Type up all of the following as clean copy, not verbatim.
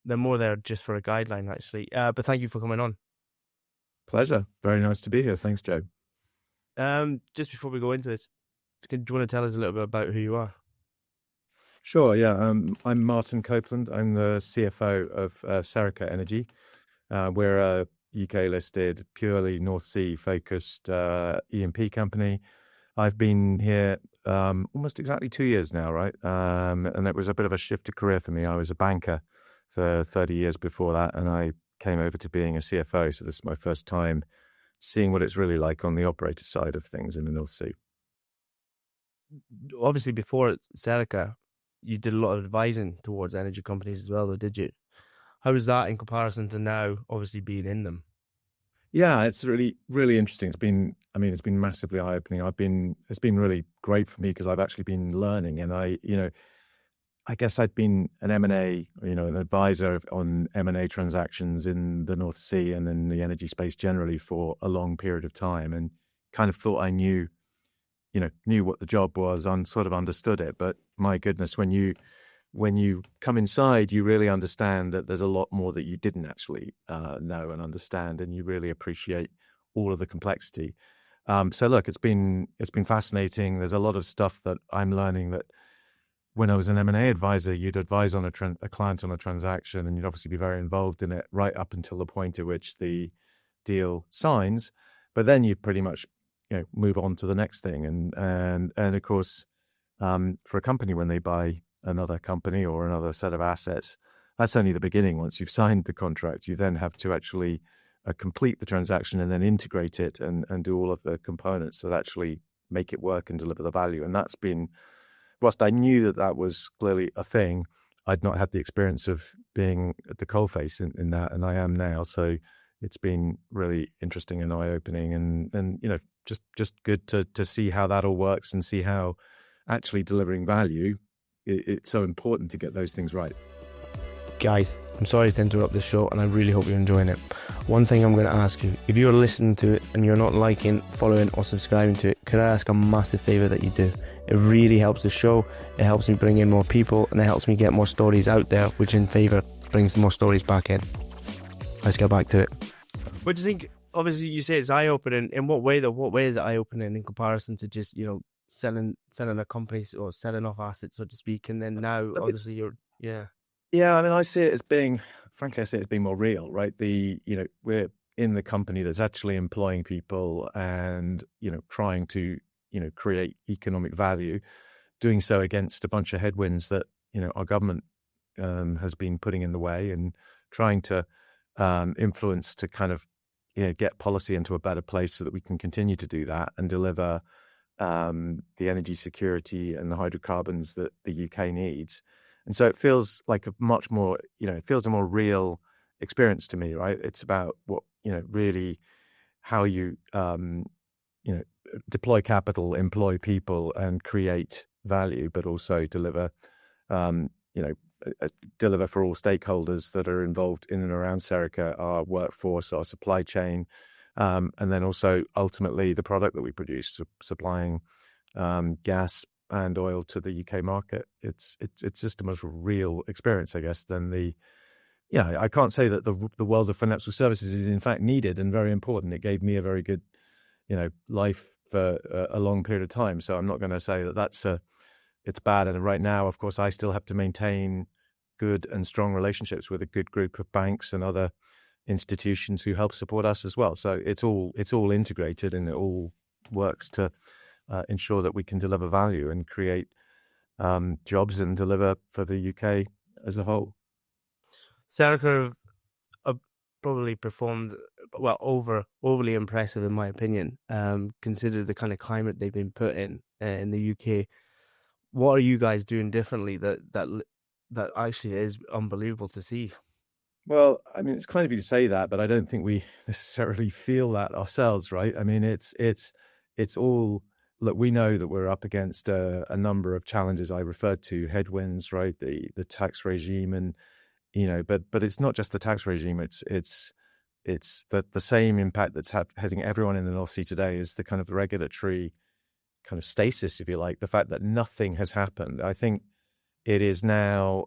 they're more there just for a guideline, actually. But thank you for coming on. Pleasure. Very nice to be here. Thanks, Joe. Just before we go into it, do you want to tell us a little bit about who you are? Sure. Yeah. I'm Martin Copeland. I'm the CFO of Serica Energy. We're a UK-listed, purely North Sea focused E&P company. I've been here almost exactly 2 years now, right? And it was a bit of a shift of career for me. I was a banker for 30 years before that, and I came over to being a CFO. So this is my first time seeing what it's really like on the operator side of things in the North Sea. Obviously, before Serica, you did a lot of advising towards energy companies as well, though, did you? How is that in comparison to now, obviously being in them? Yeah, it's really, really interesting. It's been massively eye-opening. It's been really great for me because I've actually been learning, and I guess I'd been an M&A, an advisor on M&A transactions in the North Sea and in the energy space generally for a long period of time, and kind of thought I knew what the job was, sort of understood it. But my goodness, when you come inside, you really understand that there's a lot more that you didn't actually know and understand, and you really appreciate all of the complexity. So look, it's been fascinating. There's a lot of stuff that I'm learning that when I was an M&A advisor, you'd advise on a client on a transaction, and you'd obviously be very involved in it right up until the point at which the deal signs. But then you pretty much move on to the next thing, and of course, for a company when they buy another company or another set of assets, that's only the beginning. Once you've signed the contract, you then have to actually complete the transaction and then integrate it and do all of the components that actually make it work and deliver the value. And that's been, whilst I knew that was clearly a thing, I'd not had the experience of being at the coalface in that, and I am now. So it's been really interesting and eye-opening, and just good to see how that all works and see how actually delivering value, it's so important to get those things right. Guys, I'm sorry to interrupt this show, and I really hope you're enjoying it. One thing I'm going to ask you, if you're listening to it and you're not liking, following or subscribing to it, could I ask a massive favor that you do? It really helps the show, it helps me bring in more people, and it helps me get more stories out there, which in favor brings more stories back in. Let's get back to it. What do you think? Obviously, you say it's eye-opening. In what way, though? What way is it eye-opening in comparison to just, selling a company or selling off assets, so to speak, and then now, obviously, Yeah, I mean, I see it as being more real, right? We're in the company that's actually employing people and, trying to, create economic value, doing so against a bunch of headwinds that, our government has been putting in the way, and trying to influence to kind of, get policy into a better place so that we can continue to do that and deliver the energy security and the hydrocarbons that the UK needs. And so it feels like a much more, it feels a more real experience to me, right? It's about what, really how you, deploy capital, employ people, and create value, but also deliver, deliver for all stakeholders that are involved in and around Serica, our workforce, our supply chain, and then also ultimately the product that we produce, supplying gas and oil to the UK market. It's just a much real experience, I guess, than I can't say that the world of financial services is in fact needed and very important. It gave me a very good, life for a long period of time. So I'm not going to say that it's bad. And right now, of course, I still have to maintain good and strong relationships with a good group of banks and other institutions who help support us as well. So it's all integrated, and it all works to ensure that we can deliver value and create jobs and deliver for the UK as a whole. Serica have probably performed overly impressive in my opinion. Consider the kind of climate they've been put in the UK. What are you guys doing differently that actually is unbelievable to see? Well, I mean, it's kind of you to say that, but I don't think we necessarily feel that ourselves, right? I mean, it's all. Look, we know that we're up against a number of challenges I referred to, headwinds, right? The tax regime, and but it's not just the tax regime. It's the same impact that's hitting everyone in the North Sea today is the kind of regulatory kind of stasis, if you like, the fact that nothing has happened. I think it is now,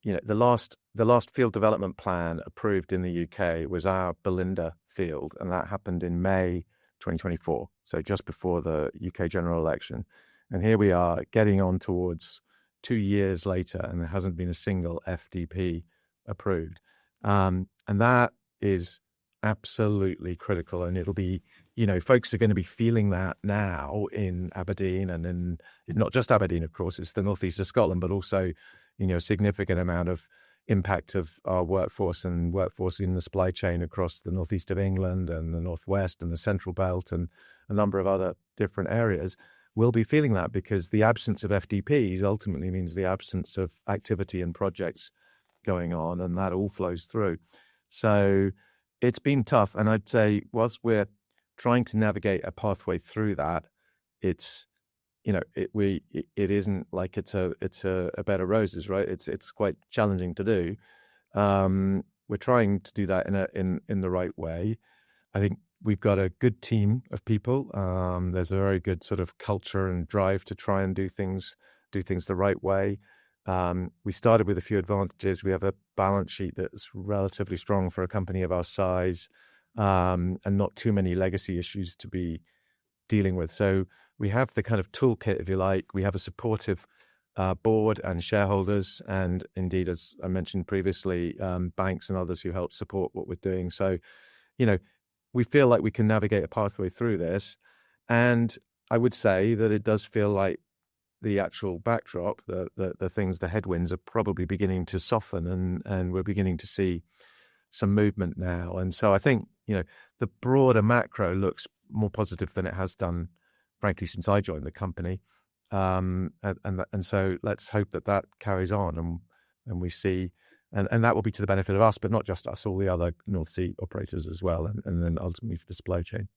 the last field development plan approved in the UK was our Belinda field, and that happened in May 2024, so just before the UK general election. And here we are getting on towards 2 years later, and there hasn't been a single FDP approved. And that is absolutely critical. And it'll be, folks are going to be feeling that now in Aberdeen, and in not just Aberdeen, of course, it's the northeast of Scotland, but also, a significant amount of impact of our workforce and workforce in the supply chain across the northeast of England and the northwest and the central belt and a number of other different areas will be feeling that, because the absence of FDPs ultimately means the absence of activity and projects going on, and that all flows through. So it's been tough. And I'd say whilst we're trying to navigate a pathway through that, it's, it isn't like it's a bed of roses, right? It's quite challenging to do. We're trying to do that in the right way. I think we've got a good team of people. There's a very good sort of culture and drive to try and do things the right way. We started with a few advantages. We have a balance sheet that's relatively strong for a company of our size, and not too many legacy issues to be dealing with. So we have the kind of toolkit, if you like. We have a supportive board and shareholders, and indeed, as I mentioned previously, banks and others who help support what we're doing. So, we feel like we can navigate a pathway through this. And I would say that it does feel like the actual backdrop, the things, the headwinds are probably beginning to soften, and we're beginning to see some movement now. And so I think, the broader macro looks more positive than it has done, frankly, since I joined the company. And so let's hope that carries on, and we see, and that will be to the benefit of us, but not just us, all the other North Sea operators as well, and then ultimately for the supply chain.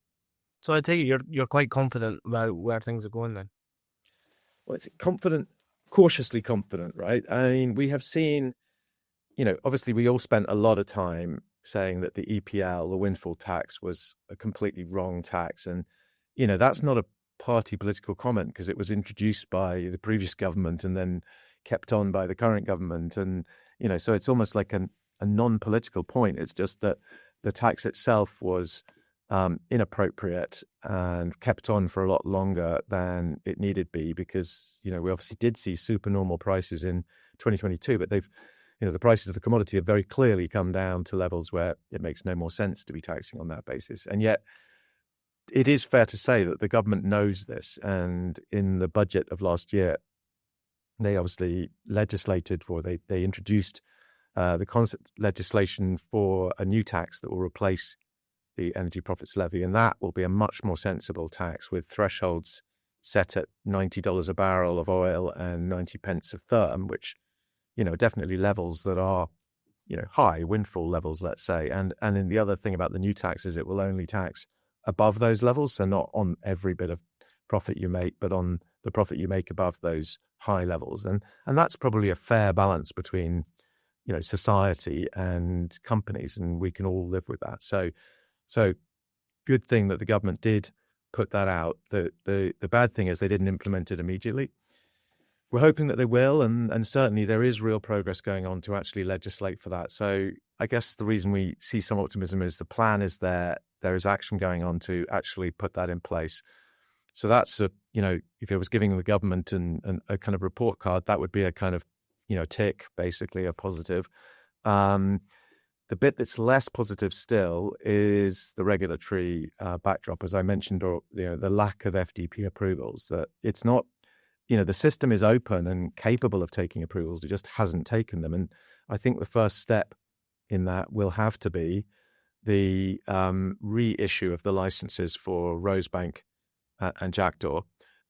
So I take it you're quite confident about where things are going then? Well, it's confident, cautiously confident, right? I mean, we have seen, obviously we all spent a lot of time saying that the EPL, the windfall tax, was a completely wrong tax. And, that's not a party political comment, because it was introduced by the previous government and then kept on by the current government. And, so it's almost like a non-political point. It's just that the tax itself was inappropriate and kept on for a lot longer than it needed be, because, we obviously did see supernormal prices in 2022, but they've, the prices of the commodity have very clearly come down to levels where it makes no more sense to be taxing on that basis. And yet it is fair to say that the government knows this. And in the budget of last year, they obviously legislated for, they introduced the concept legislation for a new tax that will replace the Energy Profits Levy, and that will be a much more sensible tax with thresholds set at $90 a barrel of oil and 90 pence of therm, which, definitely levels that are, high windfall levels, let's say. And then the other thing about the new tax is it will only tax above those levels, so not on every bit of profit you make, but on the profit you make above those high levels. And that's probably a fair balance between, society and companies, and we can all live with that. So good thing that the government did put that out. The bad thing is they didn't implement it immediately. We're hoping that they will, and certainly there is real progress going on to actually legislate for that. So I guess the reason we see some optimism is the plan is there is action going on to actually put that in place. So that's if it was giving the government a kind of report card, that would be a kind of, tick, basically a positive. The bit that's less positive still is the regulatory backdrop, as I mentioned, or the lack of FDP approvals. That it's not, the system is open and capable of taking approvals. It just hasn't taken them. And I think the first step in that will have to be the reissue of the licenses for Rosebank and Jackdaw,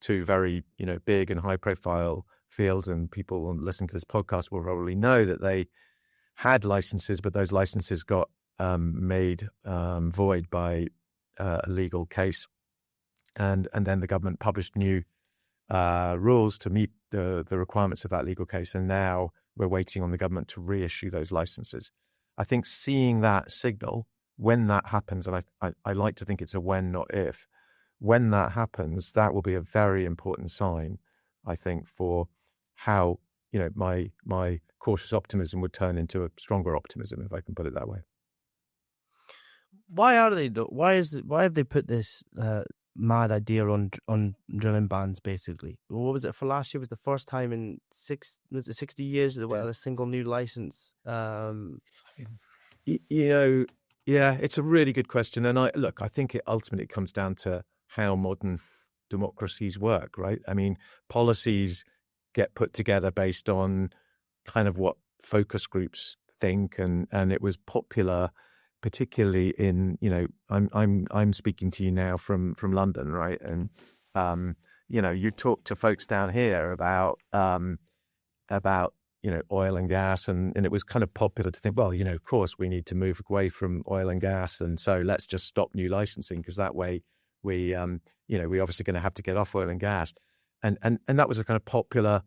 two very, big and high-profile fields. And people listening to this podcast will probably know that they had licenses, but those licenses got made void by a legal case, and then the government published new rules to meet the requirements of that legal case, and now we're waiting on the government to reissue those licenses. I think seeing that signal, when that happens, and I like to think it's a when, not if, when that happens, that will be a very important sign, I think, for how my cautious optimism would turn into a stronger optimism, if I can put it that way. Why are they though? Why have they put this mad idea on drilling bans? Basically, what was it for last year? Was the first time in 60 years that a single new license? Yeah, it's a really good question, and I think it ultimately comes down to how modern democracies work, right? I mean, policies get put together based on kind of what focus groups think, and it was popular, particularly in, I'm speaking to you now from London, right? And you talk to folks down here about oil and gas, and it was kind of popular to think, well, of course we need to move away from oil and gas, and so let's just stop new licensing, because that way we're obviously going to have to get off oil and gas, and that was a kind of popular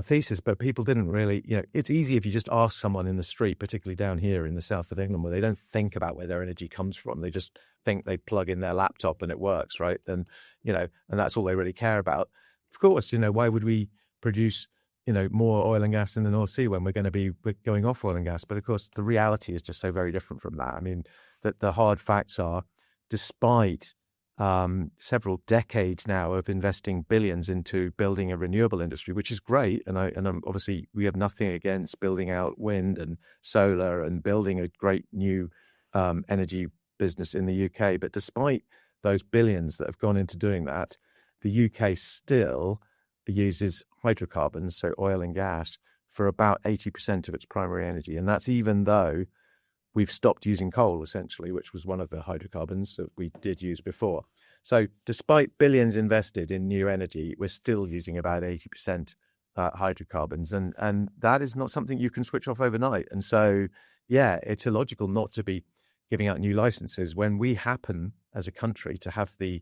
thesis, but people didn't really, it's easy if you just ask someone in the street, particularly down here in the south of England, where they don't think about where their energy comes from. They just think they plug in their laptop and it works, right? And, and that's all they really care about. Of course, why would we produce, more oil and gas in the North Sea when we're going to be going off oil and gas? But of course, the reality is just so very different from that. I mean, that the hard facts are, despite several decades now of investing billions into building a renewable industry, which is great. And I'm obviously, we have nothing against building out wind and solar and building a great new energy business in the UK. But despite those billions that have gone into doing that, the UK still uses hydrocarbons, so oil and gas, for about 80% of its primary energy. And that's even though we've stopped using coal, essentially, which was one of the hydrocarbons that we did use before. So despite billions invested in new energy, we're still using about 80% hydrocarbons. And that is not something you can switch off overnight. And so, yeah, it's illogical not to be giving out new licenses when we happen as a country to have the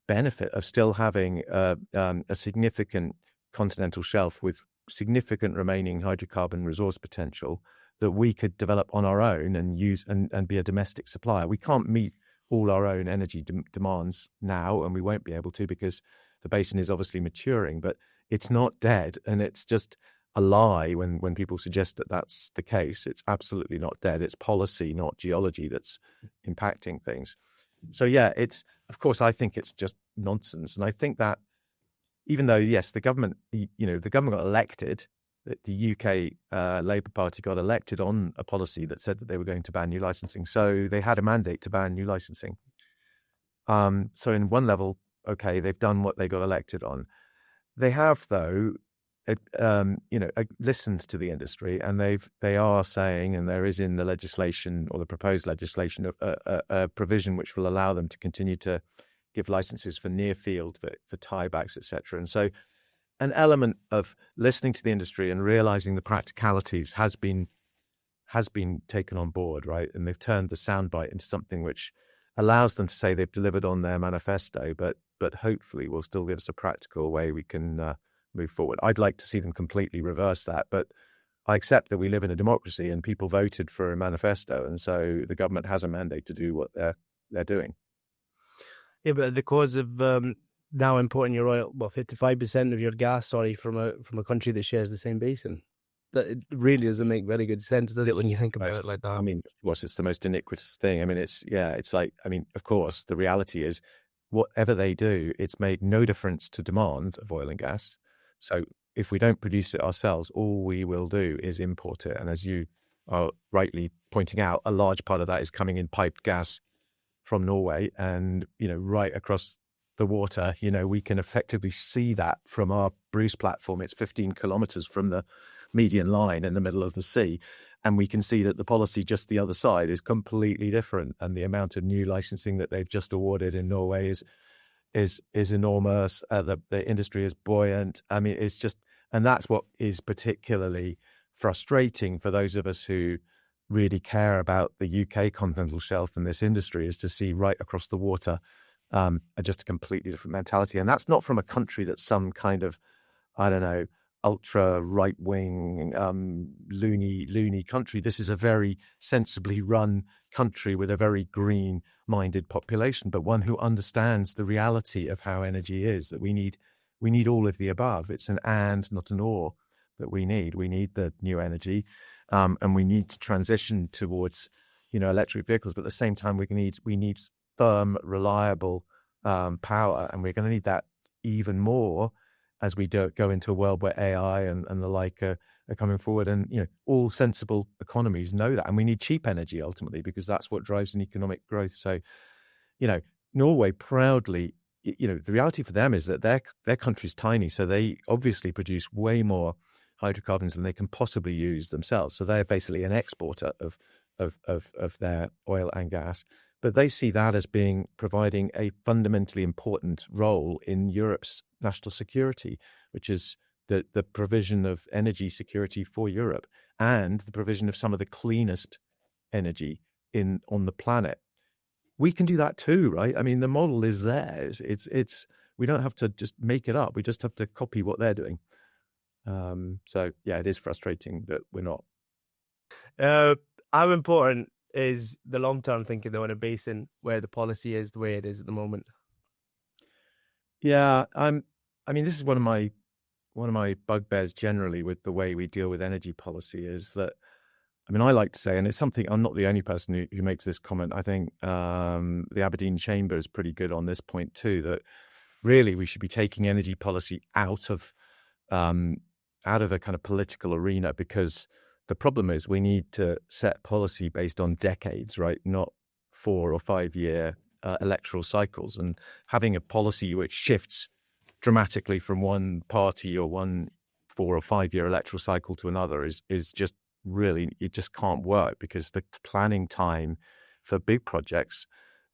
benefit of still having a significant continental shelf with significant remaining hydrocarbon resource potential that we could develop on our own and use and be a domestic supplier. We can't meet all our own energy demands now, and we won't be able to, because the basin is obviously maturing, but it's not dead. And it's just a lie when people suggest that that's the case. It's absolutely not dead. It's policy, not geology, that's impacting things. So yeah, of course, I think it's just nonsense. And I think that even though, yes, the government got elected, the UK Labour Party got elected on a policy that said that they were going to ban new licensing. So they had a mandate to ban new licensing. So in one level, okay, they've done what they got elected on. They have, though, listened to the industry, and they are saying, and there is in the legislation or the proposed legislation a provision which will allow them to continue to give licenses for near field, for tiebacks, etc. And so an element of listening to the industry and realizing the practicalities has been taken on board, right? And they've turned the soundbite into something which allows them to say they've delivered on their manifesto, but hopefully will still give us a practical way we can move forward. I'd like to see them completely reverse that, but I accept that we live in a democracy and people voted for a manifesto, and so the government has a mandate to do what they're doing. Yeah, but the cause of now importing your oil, 55% of your gas, from a country that shares the same basin. That it really doesn't make very good sense, does it, when you think about it like that? I mean, of course, it's the most iniquitous thing. I mean, it's like, I mean, of course, the reality is whatever they do, it's made no difference to demand of oil and gas. So if we don't produce it ourselves, all we will do is import it. And as you are rightly pointing out, a large part of that is coming in piped gas from Norway, and, right across the water, we can effectively see that from our Bruce platform. It's 15 kilometers from the median line in the middle of the sea. And we can see that the policy just the other side is completely different. And the amount of new licensing that they've just awarded in Norway is enormous. The industry is buoyant. I mean, it's just, and that's what is particularly frustrating for those of us who really care about the UK continental shelf and this industry, is to see right across the water just a completely different mentality. And that's not from a country that's some kind of, I don't know, ultra right-wing loony country. This is a very sensibly run country with a very green-minded population, but one who understands the reality of how energy is, that we need all of the above. It's an and, not an or. that we need. We need the new energy, and we need to transition towards, electric vehicles. But at the same time, we need firm, reliable power, and we're going to need that even more as we go into a world where AI and the like are coming forward. And all sensible economies know that, and we need cheap energy ultimately, because that's what drives an economic growth. So, Norway proudly, the reality for them is that their country's tiny, so they obviously produce way more hydrocarbons than they can possibly use themselves. So they're basically an exporter of their oil and gas. But they see that as providing a fundamentally important role in Europe's national security, which is the provision of energy security for Europe and the provision of some of the cleanest energy on the planet. We can do that too, right? I mean, the model is there. It's we don't have to just make it up. We just have to copy what they're doing. So yeah, it is frustrating that we're not. How important is the long-term thinking though in a basin where the policy is the way it is at the moment? Yeah, I mean, this is one of my bugbears generally with the way we deal with energy policy is that, I mean, I like to say, and it's something, I'm not the only person who makes this comment. I think the Aberdeen Chamber is pretty good on this point too, that really we should be taking energy policy out of a kind of political arena, because the problem is we need to set policy based on decades, right? Not 4 or 5 year electoral cycles. And having a policy which shifts dramatically from one party or one 4 or 5 year electoral cycle to another is just really, it just can't work, because the planning time for big projects,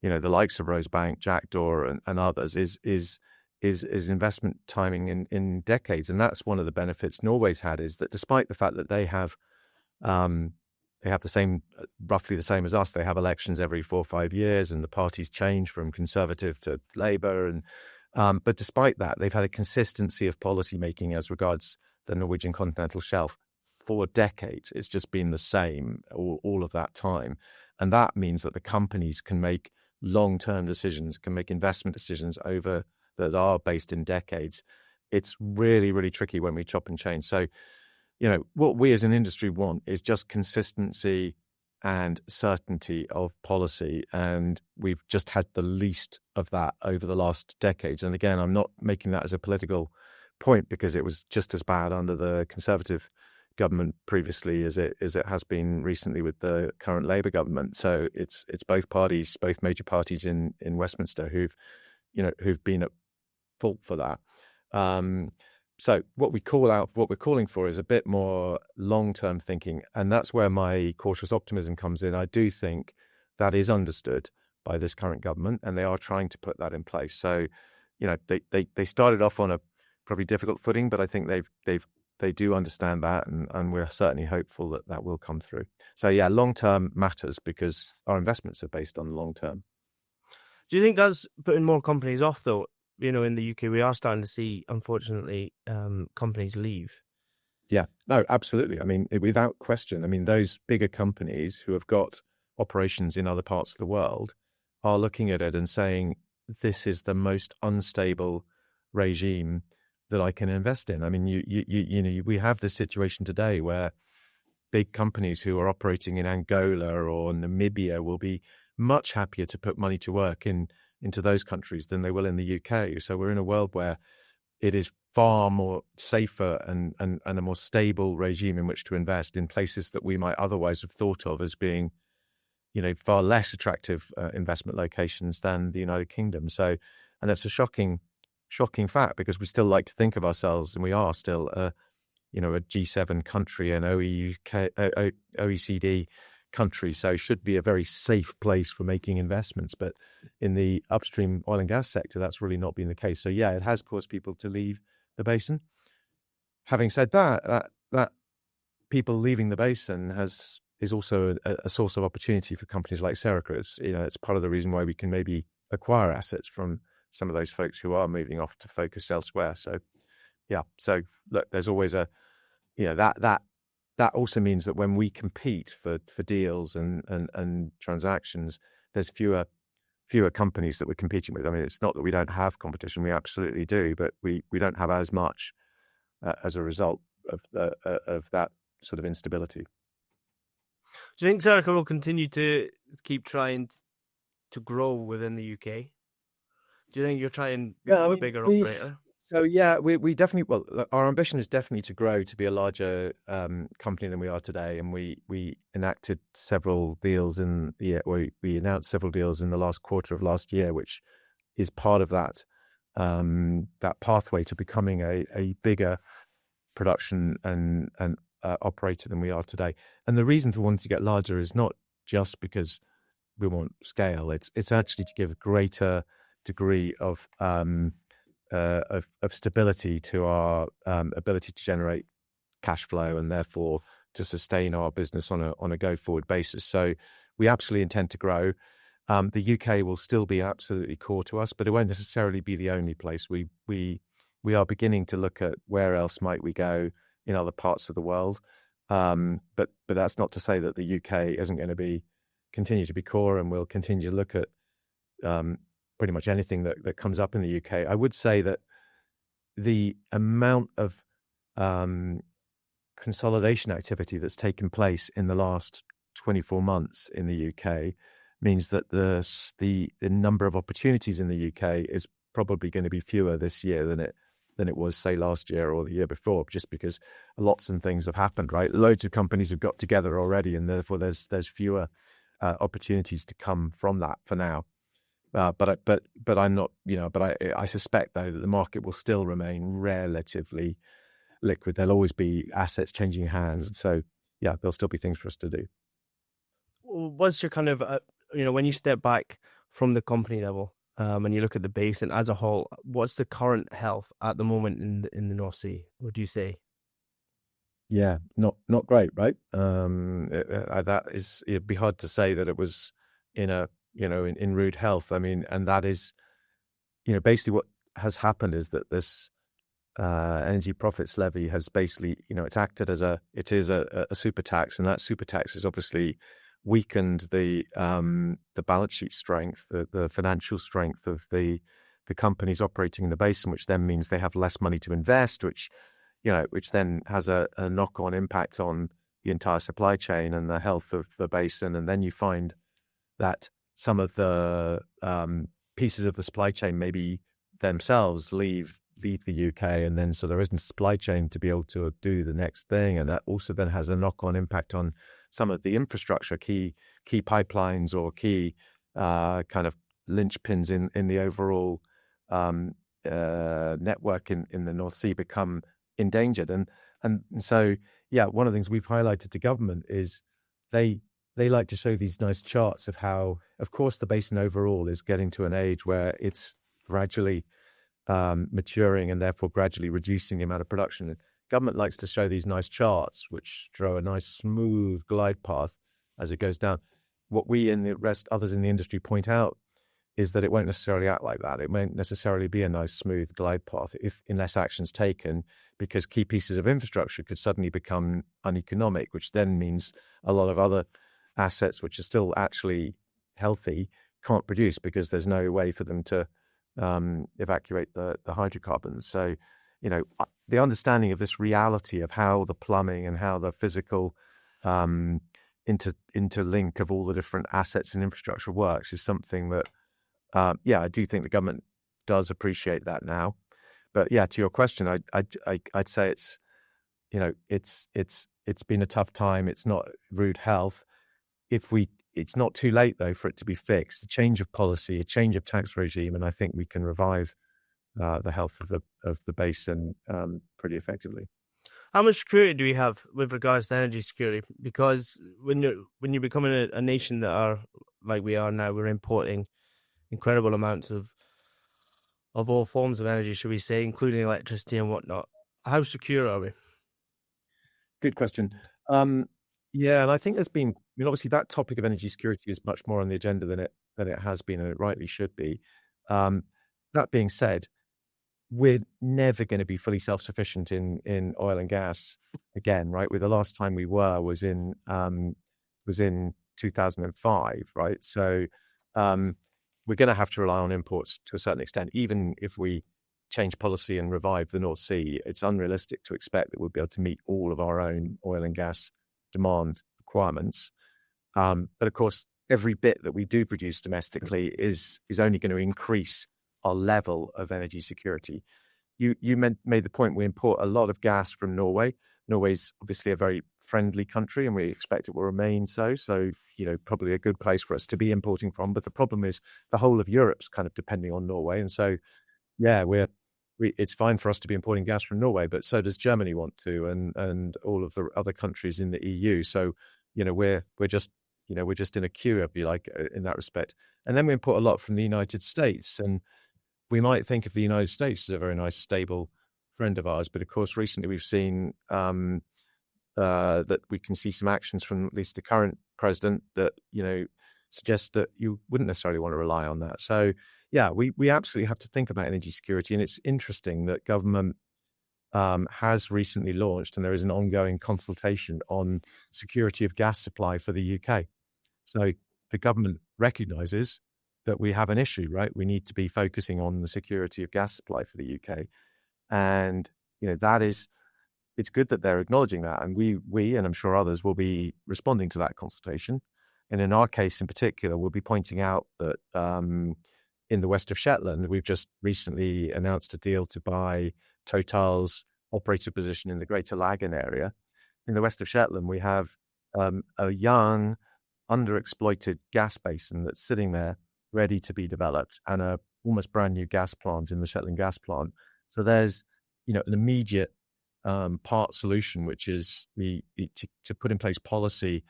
the likes of Rosebank, Jackdaw and others is investment timing in decades. And that's one of the benefits Norway's had, is that despite the fact that they have roughly the same as us, they have elections every 4 or 5 years, and the parties change from Conservative to Labour, and but despite that, they've had a consistency of policy making as regards the Norwegian continental shelf for decades. It's just been the same all of that time. And that means that the companies can make long-term decisions, can make investment decisions that are based in decades. It's really, really tricky when we chop and change. So, what we as an industry want is just consistency and certainty of policy. And we've just had the least of that over the last decades. And again, I'm not making that as a political point, because it was just as bad under the Conservative government previously as it has been recently with the current Labour government. So it's both major parties in Westminster who've been at fault for that. So what we're calling for is a bit more long-term thinking, and that's where my cautious optimism comes in. I do think that is understood by this current government, and they are trying to put that in place. So, they started off on a probably difficult footing, but I think they do understand that, and we're certainly hopeful that will come through. So yeah, long-term matters because our investments are based on long-term. Do you think that's putting more companies off though? In the UK, we are starting to see, unfortunately, companies leave. Yeah, no, absolutely. I mean, without question. I mean, those bigger companies who have got operations in other parts of the world are looking at it and saying, this is the most unstable regime that I can invest in. I mean, we have this situation today where big companies who are operating in Angola or Namibia will be much happier to put money to work into those countries than they will in the UK. So we're in a world where it is far more safer and a more stable regime in which to invest in places that we might otherwise have thought of as being, far less attractive investment locations than the United Kingdom. So, and that's a shocking fact, because we still like to think of ourselves, and we are still a G7 country and OECD country, so should be a very safe place for making investments. But in the upstream oil and gas sector, that's really not been the case. So yeah, it has caused people to leave the basin. Having said that people leaving the basin is also a source of opportunity for companies like Serica. It's part of the reason why we can maybe acquire assets from some of those folks who are moving off to focus elsewhere. So yeah, so look, there's always that also means that when we compete for deals and transactions, there's fewer companies that we're competing with. I mean, it's not that we don't have competition, we absolutely do, but we don't have as much as a result. of that sort of instability. Do you think Serica will continue to keep trying to grow within the UK? Do you think you'll try and Yeah, I become a mean, bigger operator? we definitely, well, our ambition is definitely to grow to be a larger company than we are today, and we enacted several deals we announced several deals in the last quarter of last year, which is part of that that pathway to becoming a bigger production and operator than we are today. And the reason for wanting to get larger is not just because we want scale; it's actually to give a greater degree of stability to our ability to generate cash flow and therefore to sustain our business on a go forward basis. So we absolutely intend to grow. The UK will still be absolutely core to us, but it won't necessarily be the only place. We are beginning to look at where else might we go in other parts of the world. But that's not to say that the UK isn't going to continue to be core, and we'll continue to look at pretty much anything that comes up in the UK. I would say that the amount of consolidation activity that's taken place in the last 24 months in the UK means that the number of opportunities in the UK is probably going to be fewer this year than it was, say, last year or the year before, just because lots of things have happened, right? Loads of companies have got together already, and therefore there's fewer opportunities to come from that for now. But I'm not, but I suspect though that the market will still remain relatively liquid. There'll always be assets changing hands. So yeah, there'll still be things for us to do. What's your kind of, when you step back from the company level and you look at the basin as a whole, what's the current health at the moment in the North Sea? What do you say? Yeah, not great, right? It'd be hard to say that it was in rude health. I mean, and that is, basically what has happened is that this energy profits levy has basically, it's acted as a super tax, and that super tax has obviously weakened the balance sheet strength, the financial strength of the companies operating in the basin, which then means they have less money to invest, which then has a knock-on impact on the entire supply chain and the health of the basin. And then you find that some of the pieces of the supply chain maybe themselves leave the UK, and then so there isn't a supply chain to be able to do the next thing, and that also then has a knock-on impact on some of the infrastructure, key pipelines or key kind of linchpins in the overall network in the North Sea become endangered. And so yeah, one of the things we've highlighted to government is they like to show these nice charts of how, of course, the basin overall is getting to an age where it's gradually maturing and therefore gradually reducing the amount of production. And government likes to show these nice charts which draw a nice smooth glide path as it goes down. What we and the rest others in the industry point out is that it won't necessarily act like that. It won't necessarily be a nice smooth glide path unless action's taken, because key pieces of infrastructure could suddenly become uneconomic, which then means a lot of other assets which are still actually healthy can't produce because there's no way for them to evacuate the hydrocarbons. So, the understanding of this reality of how the plumbing and how the physical interlink of all the different assets and infrastructure works is something that, I do think the government does appreciate that now. But yeah, to your question, I'd say it's been a tough time. It's not rude health. It's not too late though for it to be fixed. A change of policy, a change of tax regime, and I think we can revive the health of the basin pretty effectively. How much security do we have with regards to energy security? Because when you're becoming a nation that are like we are now, we're importing incredible amounts of all forms of energy, should we say, including electricity and whatnot. How secure are we? Good question. Yeah, and I think there's been, obviously that topic of energy security is much more on the agenda than it has been, and it rightly should be. That being said, we're never going to be fully self-sufficient in oil and gas again, right? The last time we was in 2005, right? So we're going to have to rely on imports to a certain extent, even if we change policy and revive the North Sea, it's unrealistic to expect that we'll be able to meet all of our own oil and gas demand requirements. But of course, every bit that we do produce domestically is only going to increase our level of energy security. You made the point, we import a lot of gas from Norway. Norway's obviously a very friendly country, and we expect it will remain so. So, probably a good place for us to be importing from. But the problem is the whole of Europe's kind of depending on Norway. And so, yeah, it's fine for us to be importing gas from Norway, but so does Germany want to, and all of the other countries in the EU. So, we're just in a queue, if you like, in that respect. And then we import a lot from the United States, and we might think of the United States as a very nice, stable friend of ours. But of course, recently we've seen that we can see some actions from at least the current president that, suggest that you wouldn't necessarily want to rely on that. So, yeah, we absolutely have to think about energy security. And it's interesting that government has recently launched, and there is an ongoing consultation on security of gas supply for the UK. So the government recognizes that we have an issue, right? We need to be focusing on the security of gas supply for the UK. And, it's good that they're acknowledging that. And we, and I'm sure others, will be responding to that consultation. And in our case in particular, we'll be pointing out that in the west of Shetland, we've just recently announced a deal to buy Total's operator position in the Greater Laggan area. In the west of Shetland, we have a young, underexploited gas basin that's sitting there ready to be developed, and a almost brand new gas plant in the Shetland gas plant. So there's, an immediate part solution, which is to put in place policy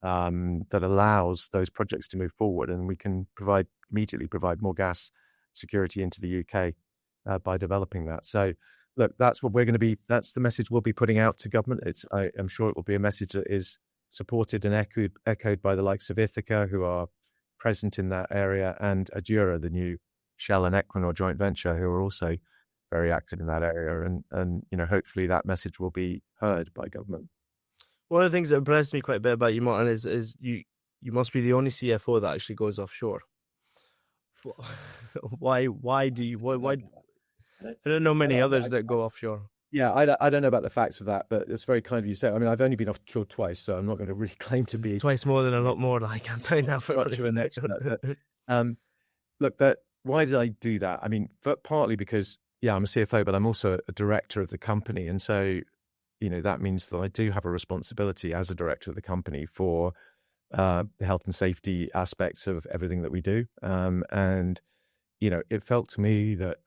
that allows those projects to move forward, and we can immediately provide more gas security into the UK by developing that. So, look, that's what we're going to be. That's the message we'll be putting out to government. I'm sure it will be a message that is supported and echoed by the likes of Ithaca, who are present in that area, and Adura, the new Shell and Equinor joint venture, who are also very active in that area. And hopefully that message will be heard by government. One of the things that impressed me quite a bit about you, Martin, is you must be the only CFO that actually goes offshore. Why do you? Why? I don't know many others that go offshore. Yeah, I don't know about the facts of that, but it's very kind of you to say. I mean, I've only been offshore twice, so I'm not going to really claim to be twice more than a lot more. I can't say that for much of an expert. Look, why did I do that? I mean, partly because, yeah, I'm a CFO, but I'm also a director of the company, and so that means that I do have a responsibility as a director of the company for the health and safety aspects of everything that we do. And it felt to me that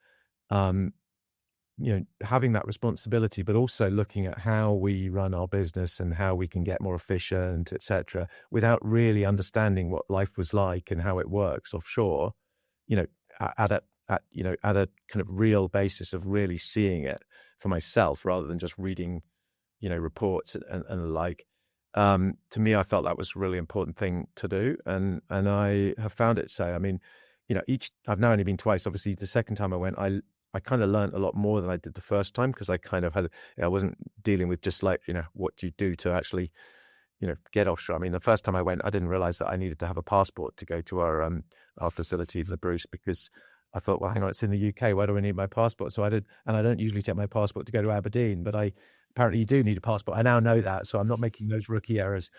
having that responsibility, but also looking at how we run our business and how we can get more efficient, etc., without really understanding what life was like and how it works offshore, at a kind of real basis of really seeing it for myself rather than just reading, reports and the like. To me, I felt that was a really important thing to do, and I have found it so. I mean, I've now only been twice. Obviously, the second time I went, I kind of learned a lot more than I did the first time, because I kind of I wasn't dealing with just like, what do you do to actually, get offshore. I mean, the first time I went, I didn't realize that I needed to have a passport to go to our facility, the Bruce, because I thought, well, hang on, it's in the UK. Why do I need my passport? So I did, and I don't usually take my passport to go to Aberdeen, but apparently you do need a passport. I now know that, so I'm not making those rookie errors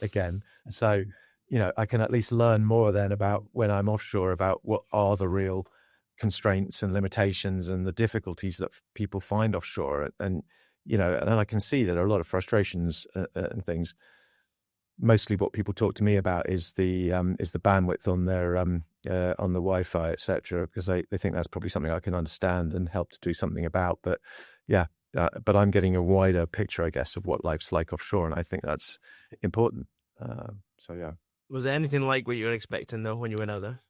again. So, I can at least learn more then about when I'm offshore about what are the real constraints and limitations and the difficulties that people find offshore. And, and I can see that there are a lot of frustrations and things. Mostly what people talk to me about is the bandwidth on their on the Wi-Fi, etc., because they think that's probably something I can understand and help to do something about. But yeah, but I'm getting a wider picture, I guess, of what life's like offshore, and I think that's important. So yeah. Was there anything like what you were expecting though when you went out there?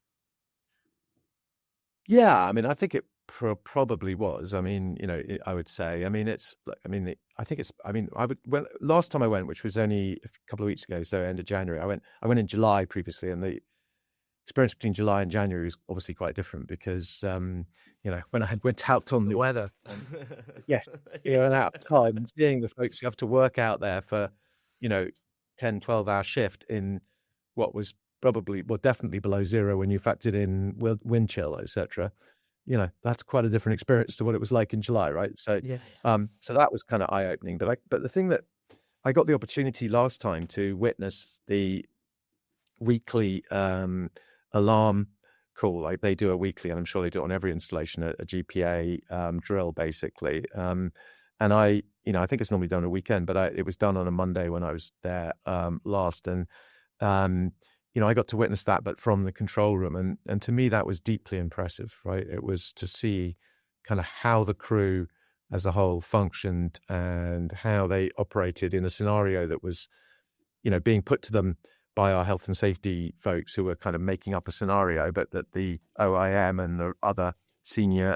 Yeah, I mean, I think it probably was. I mean, I would say. I mean, last time I went, which was only a couple of weeks ago, so end of January. I went in July previously, and the experience between July and January was obviously quite different because, when I went out on the weather, yes, and out of time and seeing the folks who have to work out there for, 10, 12-hour shift in what was definitely below zero when you factored in wind chill, etc. that's quite a different experience to what it was like in July, right? So, Yeah. so that was kind of eye-opening. But the thing that I got the opportunity last time to witness the weekly alarm call. Like they do a weekly, and I'm sure they do it on every installation, a GPA drill, basically. And I think it's normally done on a weekend, but it was done on a Monday when I was there last, and I got to witness that, but from the control room, and to me that was deeply impressive, right? It was to see kind of how the crew as a whole functioned and how they operated in a scenario that was, being put to them by our health and safety folks who were kind of making up a scenario, but that the OIM and the other senior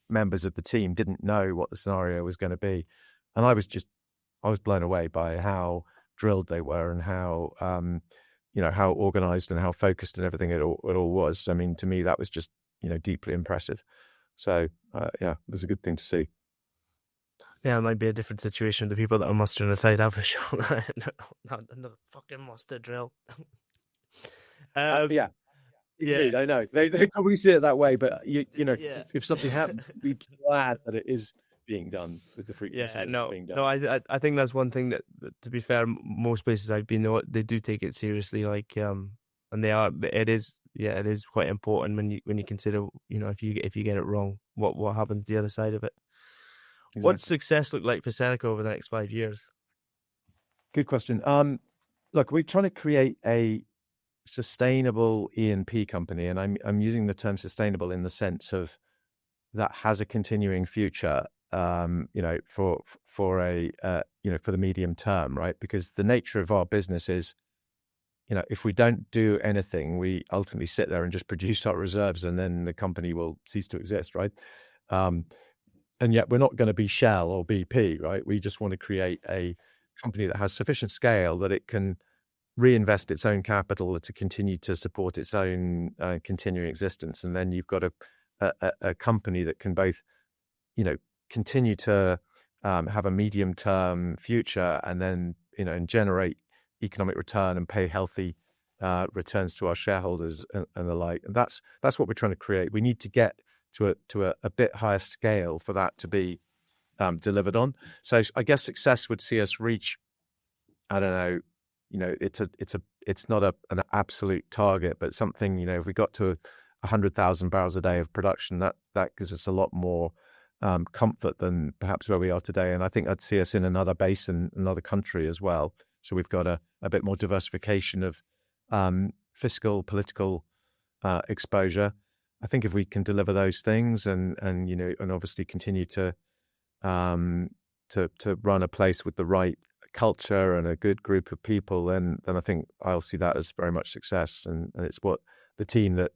members of the team didn't know what the scenario was going to be. And I was blown away by how drilled they were and how, how organized and how focused and everything it all was. I mean, to me, that was just, deeply impressive. So, it was a good thing to see. Yeah, it might be a different situation. The people that are mustering aside have a shot. Not another fucking mustard drill. Yeah. Indeed, I know. They probably see it that way, but if something happens, be glad that it is being done with the frequency it's being done. No, I think that's one thing that, to be fair, most places I've been, they do take it seriously. Like, and it is quite important when you consider, if you get it wrong, what happens to the other side of it. Exactly. What's success look like for Serica over the next 5 years? Good question. Look, we're trying to create a sustainable E&P company, and I'm using the term sustainable in the sense of that has a continuing future, for the medium term, right? Because the nature of our business is, if we don't do anything, we ultimately sit there and just produce our reserves, and then the company will cease to exist, right? And yet we're not going to be Shell or BP, right? We just want to create a company that has sufficient scale that it can reinvest its own capital to continue to support its own continuing existence. And then you've got a company that can both, continue to have a medium-term future and then, and generate economic return and pay healthy returns to our shareholders and the like. And that's what we're trying to create. We need to get to a bit higher scale for that to be delivered on. So I guess success would see us reach, I don't know, it's not an absolute target, but something, if we got to 100,000 barrels a day of production, that gives us a lot more comfort than perhaps where we are today. And I think I'd see us in another basin, another country as well. So we've got a bit more diversification of fiscal, political exposure. I think if we can deliver those things and obviously continue to run a place with the right culture and a good group of people, then I think I'll see that as very much success. And it's what the team that,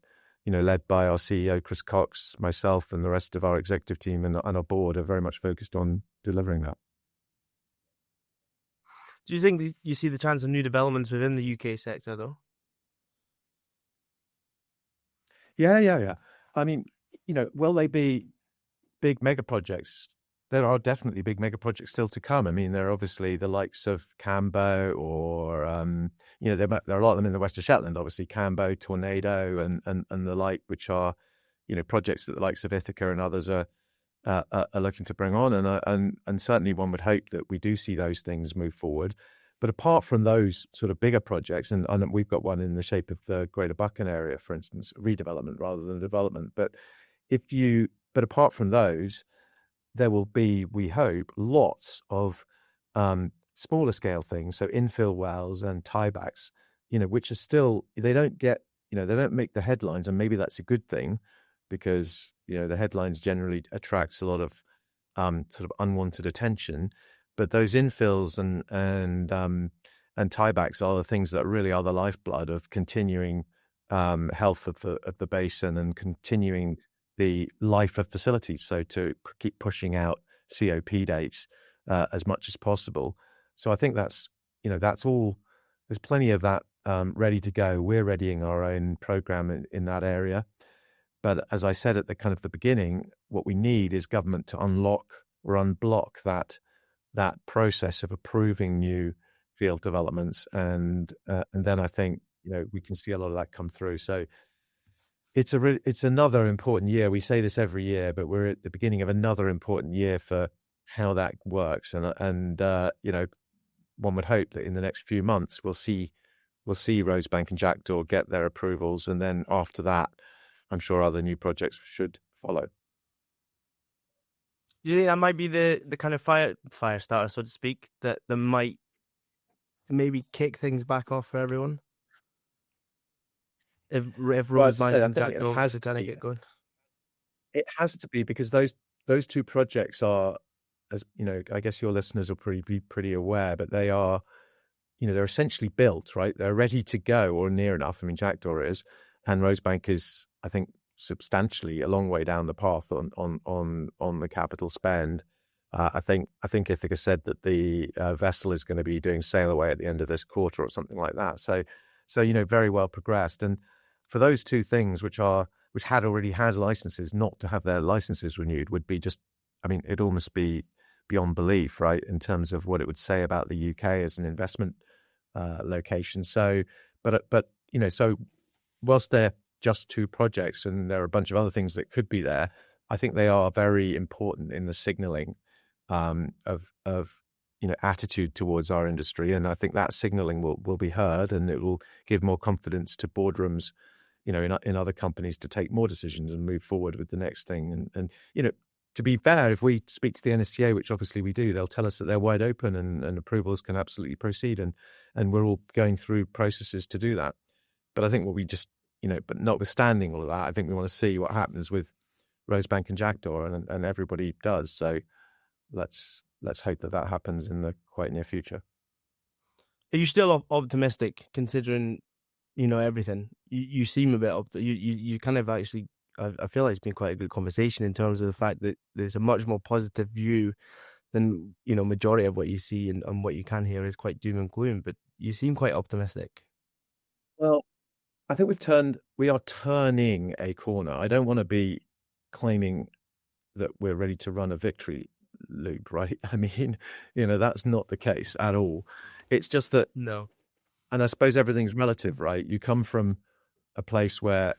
led by our CEO, Chris Cox, myself, and the rest of our executive team and our board are very much focused on delivering that. Do you think you see the chance of new developments within the UK sector, though? Yeah. I mean, will they be big mega projects? There are definitely big mega projects still to come. I mean, there are obviously the likes of Cambo or, there are a lot of them in the West of Shetland, obviously Cambo, Tornado and the like, which are, projects that the likes of Ithaca and others are looking to bring on. And certainly one would hope that we do see those things move forward. But apart from those sort of bigger projects, and we've got one in the shape of the Greater Buchan area, for instance, redevelopment rather than development. But apart from those, there will be, we hope, lots of smaller scale things. So infill wells and tiebacks, which are still, they don't make the headlines, and maybe that's a good thing because, the headlines generally attracts a lot of sort of unwanted attention. But those infills and tiebacks are the things that really are the lifeblood of continuing health of the basin and continuing the life of facilities. So to keep pushing out COP dates as much as possible. So I think that's all. There's plenty of that ready to go. We're readying our own program in that area. But as I said at the kind of the beginning, what we need is government to unlock or unblock that process of approving new field developments, and then I think we can see a lot of that come through. So it's another important year. We say this every year, but we're at the beginning of another important year for how that works. And one would hope that in the next few months we'll see Rosebank and Jackdaw get their approvals, and then after that, I'm sure other new projects should follow. Do you think that might be the kind of fire starter, so to speak, that might maybe kick things back off for everyone? If Rosebank and Jackdaw has to get going, it has to be, because those two projects are, as you know, I guess your listeners will be pretty aware, but they are, they're essentially built, right? They're ready to go, or near enough. I mean, Jackdaw is, and Rosebank is, I think, substantially a long way down the path on the capital spend. I think Ithaca said that the vessel is going to be doing sail away at the end of this quarter or something like that. So very well progressed. And for those two things, which had already had licenses, not to have their licenses renewed would be just, I mean, it'd almost be beyond belief, right, in terms of what it would say about the UK as an investment location. So, but so whilst they're just two projects and there are a bunch of other things that could be there, I think they are very important in the signalling of attitude towards our industry, and I think that signalling will be heard, and it will give more confidence to boardrooms, in other companies to take more decisions and move forward with the next thing. And to be fair, if we speak to the NSTA, which obviously we do, they'll tell us that they're wide open and approvals can absolutely proceed, and we're all going through processes to do that. But I think what we just, but notwithstanding all of that, I think we want to see what happens with Rosebank and Jackdaw, and everybody does. So let's hope that happens in the quite near future. Are you still optimistic considering, everything? You seem a bit you kind of actually. I feel like it's been quite a good conversation in terms of the fact that there's a much more positive view than, majority of what you see and what you can hear is quite doom and gloom, but you seem quite optimistic. Well, I think we are turning a corner. I don't want to be claiming that we're ready to run a victory loop, right? I mean, that's not the case at all. It's just that, no. And I suppose everything's relative, right? You come from a place where,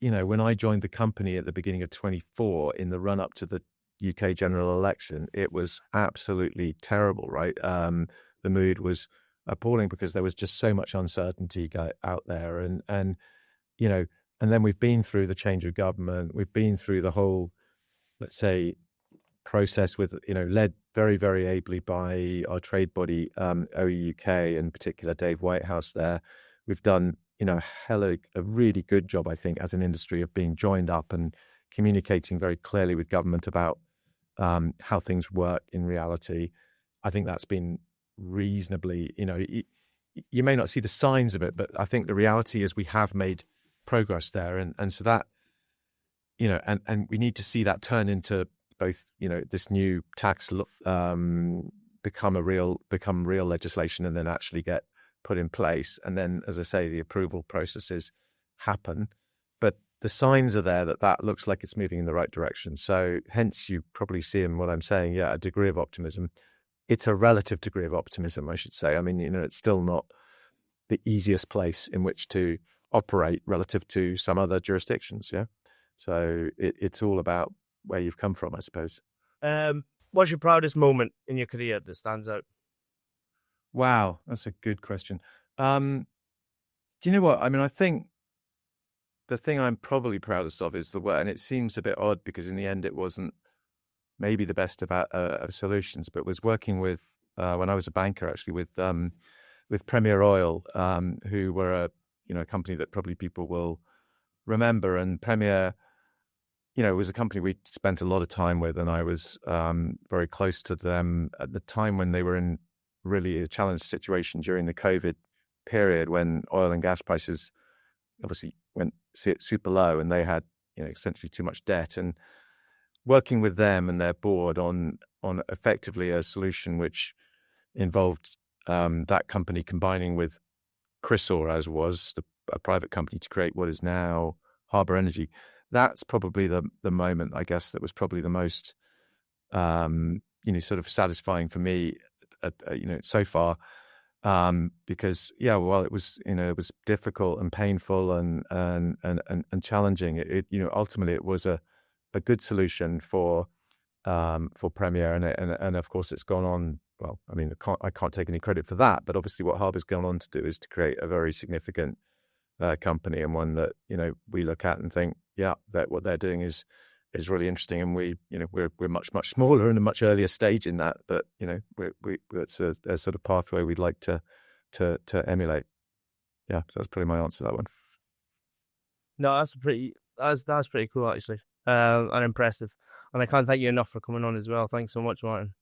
when I joined the company at the beginning of 24, in the run up to the UK general election, it was absolutely terrible, right? The mood was appalling because there was just so much uncertainty out there, and then we've been through the change of government. We've been through the whole, let's say, process with, led very, very ably by our trade body, OEUK, in particular, Dave Whitehouse there. We've done, a really good job, I think, as an industry of being joined up and communicating very clearly with government about how things work in reality. I think that's been reasonably, you may not see the signs of it, but I think the reality is we have made progress there. And so that, and we need to see that turn into both, this new tax become real legislation and then actually get put in place. And then, as I say, the approval processes happen. But the signs are there that looks like it's moving in the right direction. So hence you probably see in what I'm saying, a degree of optimism. It's a relative degree of optimism, I should say. I mean, it's still not the easiest place in which to operate relative to some other jurisdictions, yeah? So it's all about where you've come from, I suppose. What's your proudest moment in your career that stands out? Wow, that's a good question. Do you know what? I mean, I think the thing I'm probably proudest of is the work, and it seems a bit odd because in the end it wasn't maybe the best of solutions, but was working with, when I was a banker, actually, with Premier Oil, who were a company that probably people will remember. And Premier, was a company we spent a lot of time with, and I was very close to them at the time when they were in really a challenged situation during the COVID period, when oil and gas prices obviously went super low and they had, essentially too much debt. And working with them and their board on effectively a solution which involved that company combining with Chrysaor, as was a private company, to create what is now Harbour Energy. That's probably the moment, I guess, that was probably the most, sort of satisfying for me, so far. Because well, it was, it was difficult and painful and challenging. Ultimately it was a good solution for Premier, and of course it's gone on. Well, I mean, I can't take any credit for that, but obviously what Harbour's gone on to do is to create a very significant company, and one that we look at and think, that what they're doing is really interesting, and we're much smaller and a much earlier stage in that, but that's a sort of pathway we'd like to emulate. So that's pretty my answer to that one. No, that's pretty cool actually, and impressive. And I can't thank you enough for coming on as well. Thanks so much, Martin.